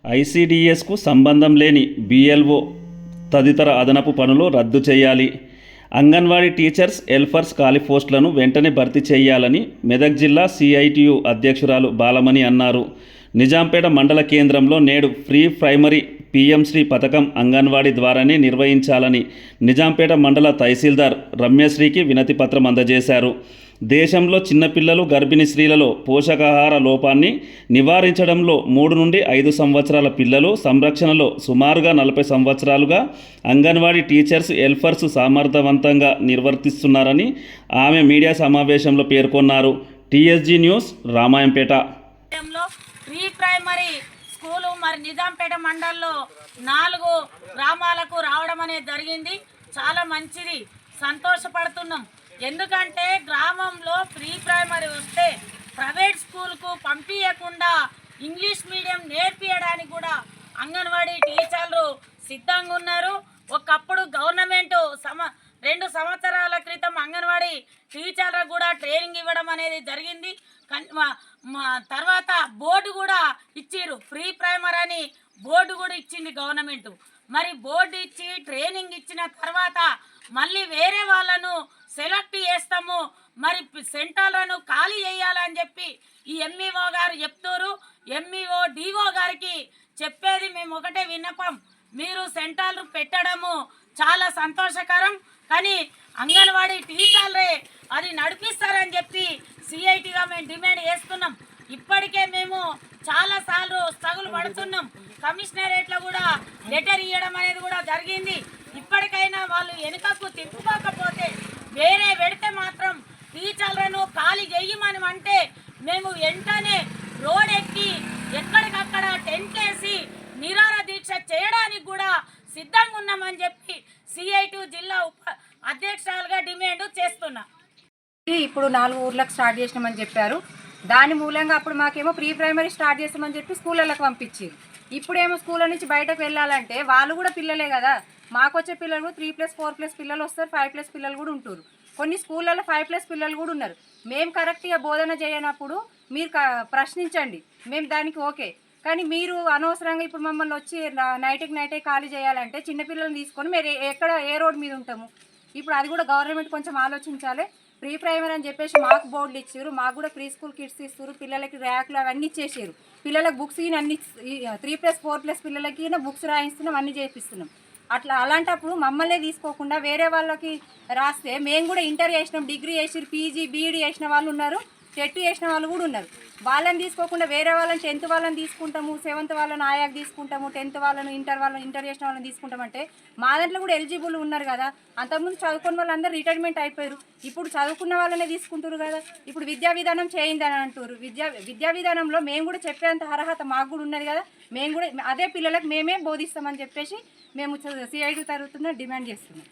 ఐసీడీఎస్కు సంబంధం లేని బీఎల్ఓ తదితర అదనపు పనులు రద్దు చేయాలి. అంగన్వాడీ టీచర్స్, హెల్పర్స్ ఖాళీ పోస్టులను వెంటనే భర్తీ చేయాలని మెదక్ జిల్లా సిఐటియు అధ్యక్షురాలు బాలమణి అన్నారు. నిజాంపేట మండల కేంద్రంలో నేడు ఫ్రీ ప్రైమరీ పీఎంశ్రీ పథకం అంగన్వాడీ ద్వారానే నిర్వహించాలని నిజాంపేట మండల తహసీల్దార్ రమ్యశ్రీకి వినతి పత్రం అందజేశారు. దేశంలో చిన్నపిల్లలు, గర్భిణీ స్త్రీలలో పోషకాహార లోపాన్ని నివారించడంలో 3 నుండి 5 సంవత్సరాల పిల్లలు సంరక్షణలో సుమారుగా 40 సంవత్సరాలుగా అంగన్వాడీ టీచర్స్, హెల్పర్స్ సమర్థవంతంగా నిర్వర్తిస్తున్నారని ఆమె మీడియా సమావేశంలో పేర్కొన్నారు. TSG news, Ramayampet. Pre primary school మరి నిజాంపేట మండలంలో 4 గ్రామాలకు రావడం అనేది జరిగింది. చాలా మంచిది, సంతోషపడుతున్నాం. ఎందుకంటే గ్రామంలో ప్రీ ప్రైమరీ వస్తే ప్రైవేట్ స్కూల్కు పంపించకుండా ఇంగ్లీష్ మీడియం నేర్పించడానికి కూడా అంగన్వాడీ టీచర్లు సిద్ధంగా ఉన్నారు. ఒకప్పుడు గవర్నమెంట్ 2 సంవత్సరాల క్రితం అంగన్వాడీ టీచర్లకు కూడా ట్రైనింగ్ ఇవ్వడం అనేది జరిగింది. తర్వాత బోర్డు కూడా ఇచ్చిర్రు, ప్రీ ప్రైమరీ అని బోర్డు కూడా ఇచ్చింది గవర్నమెంట్. మరి బోర్డు ఇచ్చి ట్రైనింగ్ ఇచ్చిన తర్వాత మళ్ళీ వేరే వాళ్ళను సెలెక్ట్ చేస్తాము, మరి సెంటర్లను ఖాళీ చేయాలని చెప్పి ఈ ఎంఈఓ గారు చెప్తారు. ఎంఈఓ డిఓ గారికి చెప్పేది మేము ఒకటే విన్నపం, మీరు సెంటర్లు పెట్టడము చాలా సంతోషకరం, కానీ అంగన్వాడీ టీచర్లే అది నడిపిస్తారని చెప్పి సిఐటిగా మేము డిమాండ్ చేస్తున్నాం. ఇప్పటికే మేము చాలాసార్లు స్ట్రగుల్ పడుతున్నాం. కమిషనరేట్లో కూడా లెటర్ ఇవ్వడం అనేది కూడా జరిగింది. ఇప్పటికైనా వాళ్ళు వెనుకకు తిప్పుకోకపోతే వేరే పెడితే మాత్రం టీచర్లను ఖాళీ చేయమని అంటే మేము వెంటనే రోడ్ ఎక్కి ఎక్కడికక్కడ టెంట్ వేసి నిరాహార దీక్ష చేయడానికి కూడా సిద్ధంగా ఉన్నామని చెప్పి సిఐటి జిల్లా అధ్యక్షురాలుగా డిమాండ్ చేస్తున్నా. ఇప్పుడు 4 ఊర్లకు స్టార్ట్ చేసినామని చెప్పారు. దాని మూలంగా అప్పుడు మాకేమో ప్రీ ప్రైమరీ స్టార్ట్ చేస్తామని చెప్పి స్కూళ్ళకి పంపించారు. ఇప్పుడేమో స్కూళ్ళ నుంచి బయటకు వెళ్ళాలంటే వాళ్ళు కూడా పిల్లలే కదా, మాకు వచ్చే పిల్లలు 3+, 4+ పిల్లలు వస్తారు, 5+ పిల్లలు కూడా ఉంటారు. కొన్ని స్కూళ్ళలో 5+ పిల్లలు కూడా ఉన్నారు. మేము కరెక్ట్గా బోధన చేయనప్పుడు మీరు ప్రశ్నించండి, మేము దానికి ఓకే. కానీ మీరు అనవసరంగా ఇప్పుడు మమ్మల్ని వచ్చి నైట్కి ఖాళీ చేయాలంటే చిన్నపిల్లల్ని తీసుకొని మీరు ఏ రోడ్ మీద ఉంటాము? ఇప్పుడు అది కూడా గవర్నమెంట్ కొంచెం ఆలోచించాలి. ప్రీ ప్రైమరీ అని చెప్పేసి మాకు బోర్డులు ఇచ్చారు, మాకు కూడా ప్రీ స్కూల్ కిట్స్ ఇస్తారు, పిల్లలకి ర్యాక్లు అవన్నీ ఇచ్చేసారు. పిల్లలకు బుక్స్ అన్ని 3+, 4+ పిల్లలకి బుక్స్ రాయిస్తున్నాం, అన్నీ చేపిస్తున్నాం. అలాంటప్పుడు మమ్మల్నే తీసుకోకుండా వేరే వాళ్ళకి రాస్తే మేము కూడా ఇంటర్ చేసినాం, డిగ్రీ చేసి పీజీ బీఈడీ చేసిన వాళ్ళు ఉన్నారు, టెట్ చేసిన వాళ్ళు కూడా ఉన్నారు. వాళ్ళని తీసుకోకుండా వేరే వాళ్ళని 10th వాళ్ళని తీసుకుంటాము, 7th వాళ్ళని ఆయాకి తీసుకుంటాము, 10th వాళ్ళని ఇంటర్ చేసిన వాళ్ళని తీసుకుంటామంటే మా దాంట్లో కూడా ఎలిజిబుల్ ఉన్నారు కదా. అంతకుముందు చదువుకున్న వాళ్ళందరూ రిటైర్మెంట్ అయిపోయారు, ఇప్పుడు చదువుకున్న వాళ్ళనే తీసుకుంటారు కదా. ఇప్పుడు విద్యా విధానం చేయింది అని అంటారు. విద్యా విధానంలో మేము కూడా చెప్పేంత అర్హత మాకు కూడా ఉన్నది కదా. మేము కూడా అదే పిల్లలకు మేమే బోధిస్తామని చెప్పేసి మేము సిఐటి తరఫున డిమాండ్ చేస్తున్నాం.